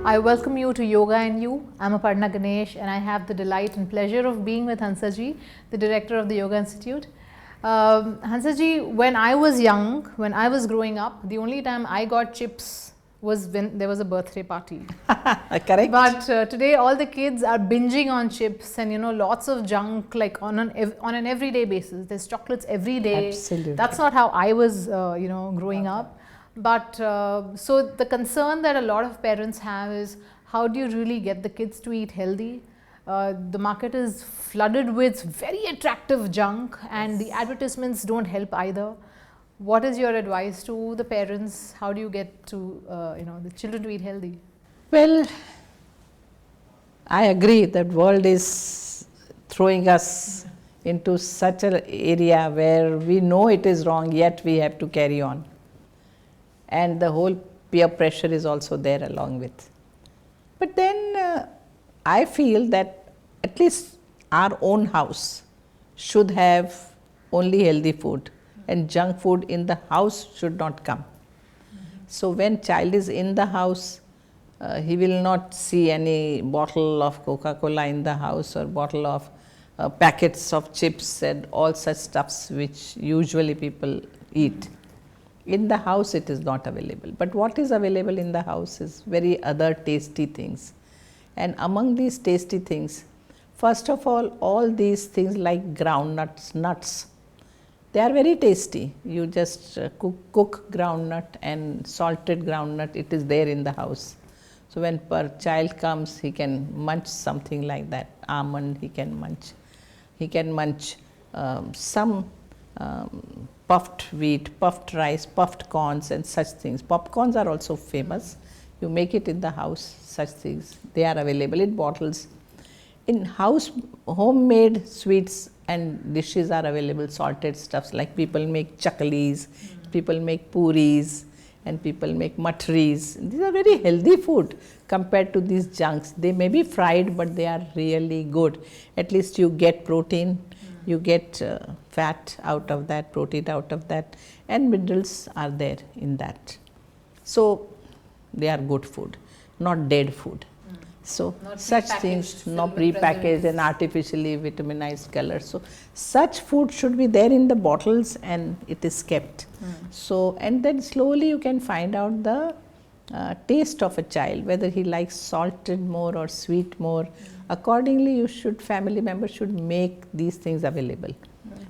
I welcome you to Yoga and You. I'm Aparna Ganesh and I have the delight and pleasure of being with Hansaji, the director of the Yoga Institute. Hansaji, when I was young, when I was growing up, the only time I got chips was when there was a birthday party. Correct. But today all the kids are binging on chips and lots of junk like on an everyday basis. There's chocolates every day. Absolutely. That's not how I was growing up. But so the concern that a lot of parents have is how do you really get the kids to eat healthy? The market is flooded with very attractive junk and the advertisements don't help either. What is your advice to the parents? How do you get to the children to eat healthy? Well, I agree that world is throwing us into such an area where we know it is wrong, yet we have to carry on. And the whole peer pressure is also there along with. But then I feel that at least our own house should have only healthy food, and junk food in the house should not come. So when child is in the house, he will not see any bottle of Coca-Cola in the house or bottle of packets of chips and all such stuffs which usually people eat. In the house it is not available, but what is available in the house is very other tasty things. And among these tasty things, first of all these things like groundnuts, nuts, they are very tasty. You just cook groundnut and salted groundnut, it is there in the house. So when per child comes, he can munch something like that, almond he can munch some puffed wheat, puffed rice, puffed corns and such things. Popcorns are also famous. You make it in the house, such things. They are available in bottles. In house, homemade sweets and dishes are available, salted stuffs like people make chaklis, people make puris and people make matris. These are very healthy food compared to these junks. They may be fried, but they are really good. At least you get protein. You get fat out of that, protein out of that, and minerals are there in that. So they are good food, not dead food. So not such things, not pre-packaged and artificially vitaminized colors. So such food should be there in the bottles and it is kept. So and then slowly you can find out the taste of a child, whether he likes salted more or sweet more. Accordingly, you should, family members should make these things available.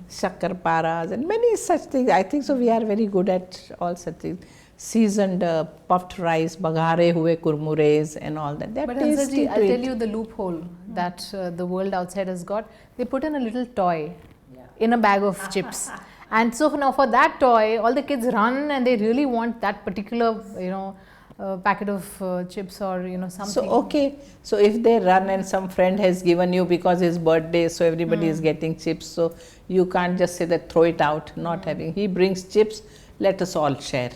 Shakkar paras and many such things. I think so we are very good at all such things. Seasoned puffed rice, bagare hue kurmures and all that. They're But tasty. Hansaji, I'll tell you the loophole that the world outside has got. They put in a little toy in a bag of chips. And so now for that toy, all the kids run and they really want that particular, packet of chips or something. So okay, so if they run and some friend has given you because his birthday, so everybody is getting chips, so you can't just say that throw it out, not having. He brings chips, let us all share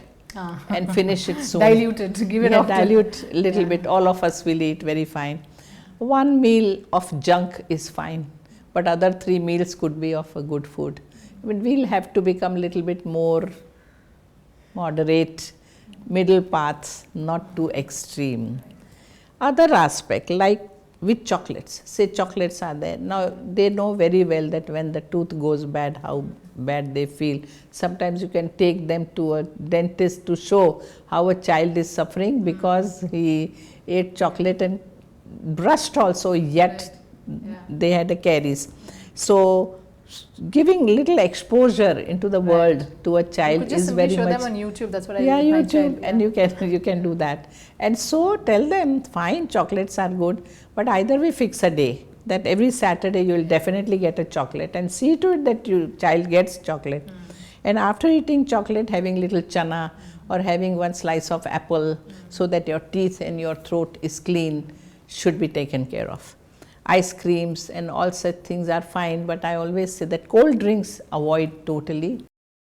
and finish it soon. Dilute it, give it off. Dilute a little bit, all of us will eat very fine. One meal of junk is fine, but other 3 meals could be of a good food. I mean, we'll have to become a little bit more moderate, middle paths, not too extreme. Other aspect like with chocolates, say chocolates are there. Now they know very well that when the tooth goes bad, how bad they feel. Sometimes you can take them to a dentist to show how a child is suffering because he ate chocolate and brushed also, yet they had a caries. So giving little exposure into the world to a child is very much. Show them on YouTube. That's what I do. YouTube, My child, and you can do that. And so tell them, fine, chocolates are good, but either we fix a day that every Saturday you will definitely get a chocolate, and see to it that your child gets chocolate. And after eating chocolate, having little chana or having one slice of apple, so that your teeth and your throat is clean, should be taken care of. Ice creams and all such things are fine, but I always say that cold drinks avoid totally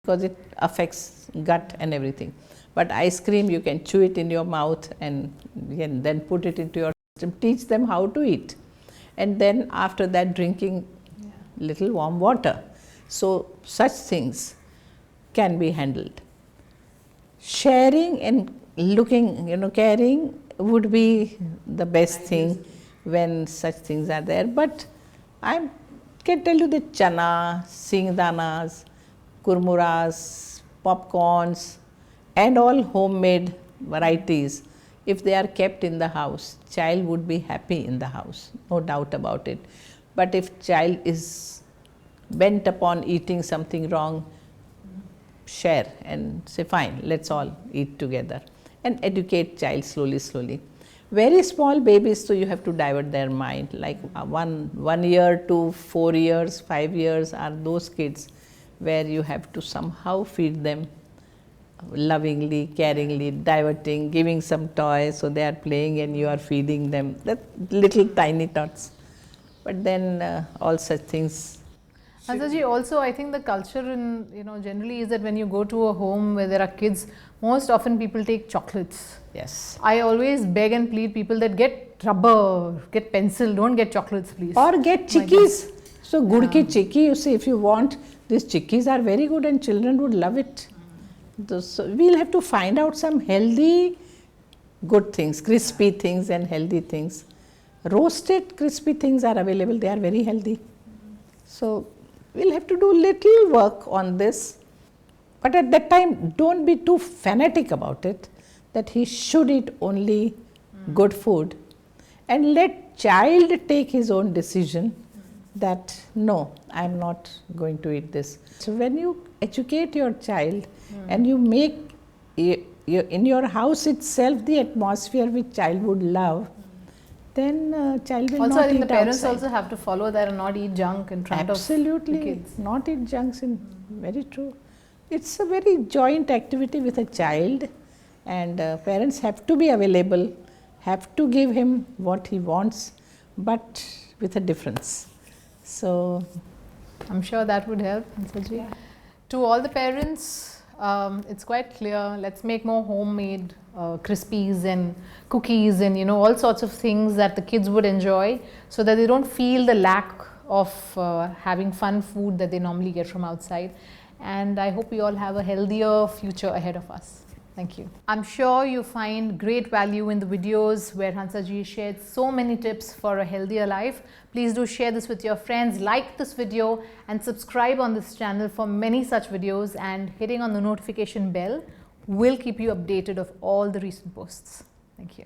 because it affects gut and everything. But ice cream, you can chew it in your mouth and then put it into your system. Teach them how to eat, and then after that drinking little warm water. So such things can be handled. Sharing and looking, caring would be the best thing when such things are there. But I can tell you that chana, singdanas, kurmuras, popcorns and all homemade varieties, if they are kept in the house, child would be happy in the house, no doubt about it. But if child is bent upon eating something wrong, share and say fine, let's all eat together, and educate child slowly. Very small babies, so you have to divert their mind, like 1 year to 4 years, 5 years are those kids where you have to somehow feed them lovingly, caringly, diverting, giving some toys, so they are playing and you are feeding them, that little tiny tots. But then all such things. Hansaji, also I think the culture in, generally is that when you go to a home where there are kids, most often people take chocolates. Yes. I always beg and plead people that get rubber, get pencil, don't get chocolates please. Or get chikkis. So good ki chikki, you see, if you want, these chikkis are very good and children would love it. So we'll have to find out some healthy, good things, crispy things and healthy things. Roasted crispy things are available, they are very healthy. So we'll have to do little work on this. But at that time, don't be too fanatic about it, that he should eat only good food. And let child take his own decision that no, I am not going to eat this. So when you educate your child and you make in your house itself the atmosphere which child would love, then child will also, not I think eat the parents outside. also have to follow that and not eat junk in front Absolutely, of the kids. not eat junks. Very true. It's a very joint activity with a child, and parents have to be available, have to give him what he wants, but with a difference. So I'm sure that would help, Hansaji. Yeah. To all the parents, it's quite clear, let's make more homemade crispies and cookies and all sorts of things that the kids would enjoy, so that they don't feel the lack of having fun food that they normally get from outside. And I hope we all have a healthier future ahead of us. Thank you. I'm sure you find great value in the videos where Hansaji shared so many tips for a healthier life. Please do share this with your friends, like this video and subscribe on this channel for many such videos, and hitting on the notification bell will keep you updated of all the recent posts. Thank you.